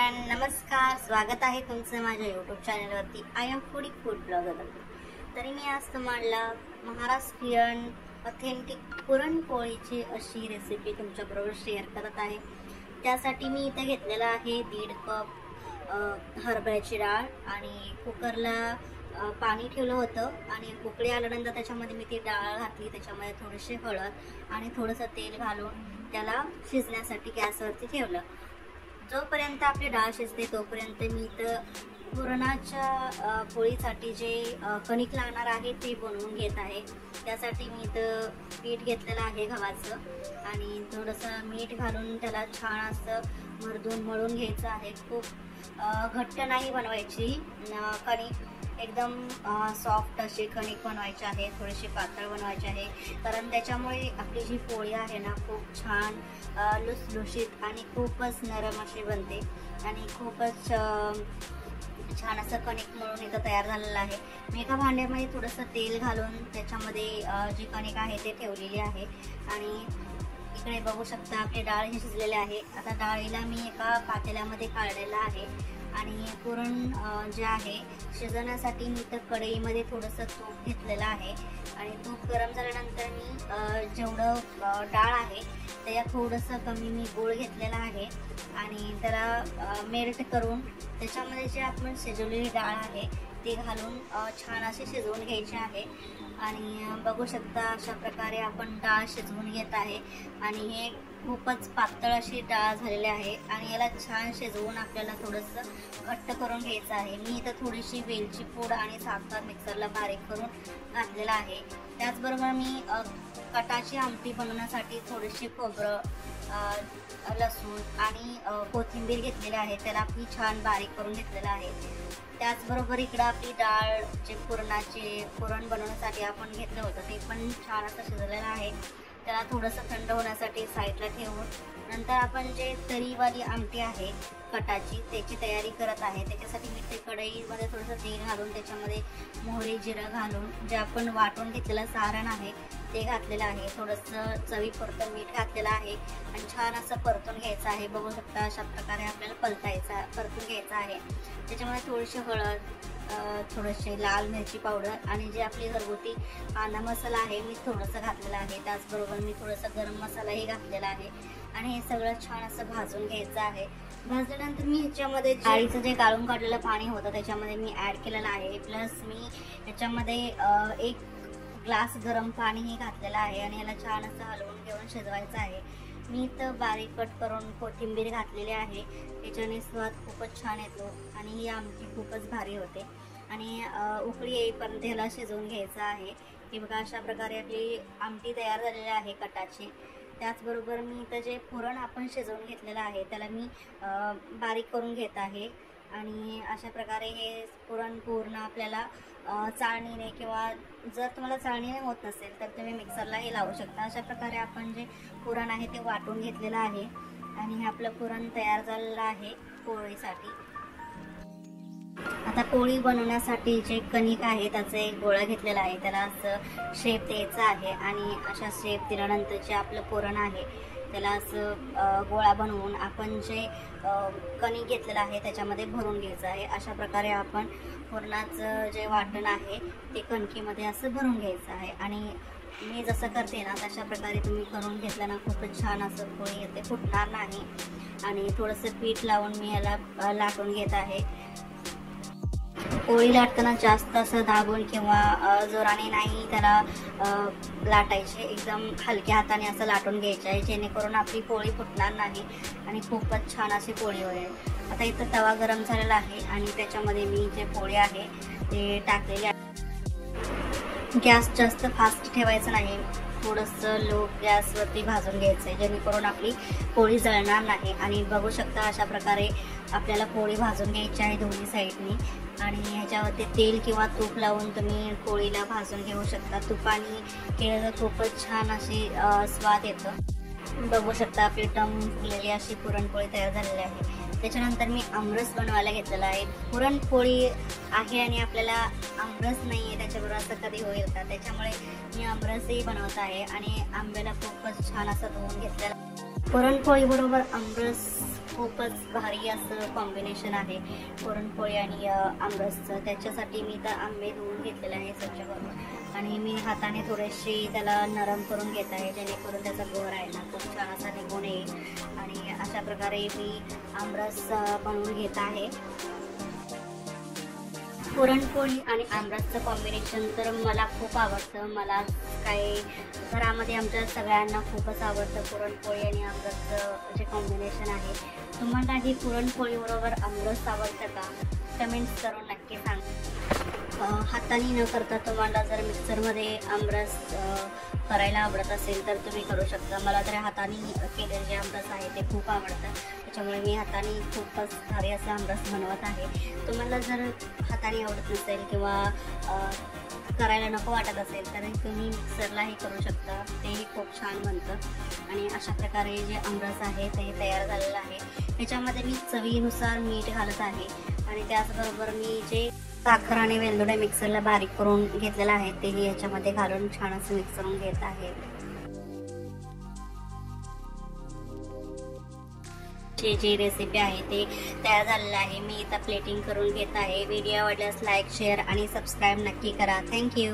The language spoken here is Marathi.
एव्हरीवन, नमस्कार. स्वागत आहे तुमचं माझ्या यूट्यूब चॅनलवरती. I am foodie food blogger. तरी मी आज तुम्हाला महाराष्ट्रीयन ऑथेंटिक पुरणपोळीची अशी रेसिपी तुमच्याबरोबर शेअर करत आहे. त्यासाठी मी इथे घेतलेला आहे 1.5 कप हरभऱ्याची डाळ आणि कुकरला पाणी ठेवलं होतं आणि उकळी आल्यानंतर त्याच्यामध्ये मी ती डाळ घातली. त्याच्यामध्ये थोडीशी हळद आणि थोडंसं तेल घालून त्याला शिजण्यासाठी गॅसवरती ठेवलं. जोपर्यंत आपली डाळ शिजते तोपर्यंत मी इथं पुरणाच्या पोळीसाठी जे कणिक लागणार आहे ते बनवून घेत आहे. त्यासाठी मी इथं पीठ घेतलेलं आहे गव्हाचं आणि थोडंसं मीठ घालून त्याला छान असं मळून घ्यायचं आहे. खूप घट्ट नाही बनवायची कणिक, एकदम सॉफ्ट अशी कणिक बनवायची आहे. थोडीशी पातळ बनवायची आहे कारण त्याच्यामुळे आपली जी पोळी आहे ना खूप छान लुसलुशीत आणि खूपच नरम अशी बनते आणि खूपच छान असं कणिक मळून इथं तयार झालेलं आहे. मी एका भांड्यामध्ये थोडंसं तेल घालून त्याच्यामध्ये जी कणिक आहे ते ठेवलेली आहे आणि इकडे बघू शकता आपली डाळ ही शिजलेली आहे. आता डाळीला मी एका पातेल्यामध्ये काढलेलं आहे आणि पुरण जे आहे शिजवण्यासाठी मी तर कढईमध्ये थोडंसं तूप घेतलेलं आहे आणि तूप गरम झाल्यानंतर मी जेवढं डाळ आहे त्याच्यात थोडंसं कमी मी गूळ घेतलेला आहे आणि त्याला मेल्ट करून त्याच्यामध्ये जे आपण शिजवलेली डाळ आहे ती घालून छान अशी शिजवून घ्यायची आहे. आणि बघू शकता अशा प्रकारे आपण डाळ शिजवून घेत आहे आणि हे खूपच पातळ अशी डाळ झालेली आहे आणि याला छान शिजवून आपल्याला थोडंसं घट्ट करून घ्यायचं आहे. मी इथं थोडीशी वेलची पूड आणि साखर मिक्सरला बारीक करून घातलेला आहे. त्याचबरोबर मी कटाची आमटी बनवण्यासाठी थोडीशी खोबरं, लसूण आणि कोथिंबीर घेतलेली आहे. त्याला मी छान बारीक करून घेतलेलं आहे. त्याचबरोबर इकडं आपली डाळ जे पुरण बनवण्यासाठी आपण घेतलं होतं ते पण छान असं शिजलेलं आहे. त्याला थोडंसं थंड होण्यासाठी साईडला ठेवून नंतर आपण जे तरीवाली आमटी आहे कटाची त्याची तयारी करत आहे. त्याच्यासाठी मी ते कढईमध्ये थोडंसं तेल घालून त्याच्यामध्ये मोहरी जिरं घालून जे आपण वाटून घेतलेलं सारण आहे ते घातलेलं आहे. थोडंसं चवीपुरतं मीठ घातलेलं आहे आणि छान असं परतून घ्यायचं आहे. बघू शकता अशा प्रकारे आपल्याला परतून घ्यायचं आहे. त्याच्यामध्ये थोडीशी हळद, थोडीशी लाल मिरची पावडर आणि जे आपली घरगुती कांदा मसाला आहे मी थोडंसं घातलेला आहे. त्याचबरोबर मी थोडंसं गरम मसालाही घातलेला आहे आणि हे सगळं छान असं भाजून घ्यायचं आहे. भाजल्यानंतर मी ह्याच्यामध्ये डाळीचं जे गाळून काढलेलं पाणी होतं त्याच्यामध्ये मी ॲड केलेलं आहे. प्लस मी ह्याच्यामध्ये 1 ग्लास गरम पाणीही घातलेलं आहे आणि याला छान असं हलवून घेऊन शिजवायचं आहे. मी इथं बारीक कट करून कोथिंबीर घातलेली आहे. त्याच्याने स्वाद खूपच छान येतो आणि ही आमटी खूपच भारी होते आणि उकळी येईपर्यंत ह्याला शिजवून घ्यायचं आहे. हे बघा अशा प्रकारे आपली आमटी तयार झालेली आहे कटाची. त्याचबरोबर मी इथं जे पुरण आपण शिजवून घेतलेलं आहे त्याला मी बारीक करून घेत आहे आणि अशा प्रकारे हे पुरण पूर्ण आपल्याला चाळणीने किंवा जर तुम्हाला चाळणीने होत नसेल तर तुम्ही मिक्सरलाही लावू शकता. अशा प्रकारे आपण जे पुरण आहे ते वाटून घेतलेलं आहे आणि हे आपलं पुरण तयार झालेलं आहे पोळीसाठी. आता पोळी बनवण्यासाठी जे कणिक आहे त्याचा एक गोळा घेतलेला आहे. त्याला असं शेप द्यायचा आहे आणि अशा शेप दिल्यानंतर जे आपलं पुरण आहे त्याला असं गोळा बनवून आपण जे कणिक घेतलेलं आहे त्याच्यामध्ये भरून घ्यायचं आहे. अशा प्रकारे आपण पुरणाचं जे वाटण आहे ते कणकीमध्ये असं भरून घ्यायचं आहे आणि मी जसं करते ना तशा प्रकारे तुम्ही करून घेतलं ना खूपच छान असं पोळी येते, फुटणार नाही. आणि थोडंसं पीठ लावून मी याला लाटून घेत आहे. पोळी लाटताना जास्त असं दाबून किंवा जोराने नाही त्याला लाटायचे, एकदम हलक्या हाताने असं लाटून घ्यायचं आहे जेणेकरून आपली पोळी फुटणार नाही आणि खूपच छान अशी पोळी होईल. आता इथं तवा गरम झालेला आहे आणि त्याच्यामध्ये मी जे पोळी आहे ते टाकलेली आहे. गॅस जास्त फास्ट ठेवायचं नाही, थोडंसं लो गॅसवरती भाजून घ्यायचं आहे जेणेकरून आपली पोळी जळणार नाही. आणि बघू शकता अशा प्रकारे आपल्याला पोळी भाजून घ्यायची आहे दोन्ही साईडनी आणि ह्याच्यावरती तेल किंवा तूप लावून तुम्ही पोळीला भाजून घेऊ शकता. तुपाने केलं तर खूपच छान अशी स्वाद येतं. बघू शकता आपली टम फुगलेली अशी पुरणपोळी तयार झालेली आहे. त्याच्यानंतर मी आमरस बनवायला घेतलेला आहे. पुरणपोळी आहे आणि आपल्याला आमरस नाही आहे त्याच्याबरोबर असं कधी होईल का, त्याच्यामुळे मी आमरसही बनवत आहे आणि आंब्याला खूपच छान असं धुवून घेतलेला. पुरणपोळी बरोबर आमरस खूपच भारी असं कॉम्बिनेशन आहे पुरणपोळी आणि आमरसचं. त्याच्यासाठी मी तर आंबे धुवून घेतलेले आहे स्वच्छ करून आणि मी हाताने थोडेसे त्याला नरम करून घेत आहे, जेणेकरून त्याचा गर आहे ना खूप छान असा निघून येईल. आणि अशा प्रकारे मी आमरस बनवून घेत आहे. पुरणपोळी आणि आमरसचं कॉम्बिनेशन तर मला खूप आवडतं. मला काय घरामध्ये आमच्या सगळ्यांना खूपच आवडतं पुरणपोळी आणि आमरसचं जे कॉम्बिनेशन आहे. तुम्हाला ही पुरणपोळीबरोबर आमरस आवडतं का? कमेंट्स करून नक्की सांगा. हाताने न करता तुम्हाला जर मिक्सरमध्ये आमरस करायला आवडत असेल तर तुम्ही करू शकता. मला तर हाताने केलेले जे आमरस आहे ते खूप आवडतं, त्याच्यामुळे मी हाताने खूपच भारी असं आमरस बनवत आहे. तुम्हाला जर हाताने आवडत नसेल किंवा करायला नको वाटत असेल तर तुम्ही मिक्सरलाही करू शकता, तेही खूप छान बनतं. आणि अशा प्रकारे जे आमरस आहे ते तयार झालेलं आहे. त्याच्यामध्ये मी चवीनुसार मीठ घालत आहे आणि त्याचबरोबर मी जे साखर आणि वेलदोडे मिक्सरला बारीक करून घेतलेला आहे तेही याच्यामध्ये घालून छान असं मिक्स करून घेत आहे. जी रेसिपी आहे ते तयार झालेलं आहे. मी इथं प्लेटिंग करून घेत आहे. व्हिडिओ आवडल्यास लाईक, शेअर आणि सबस्क्राईब नक्की करा. थँक्यू.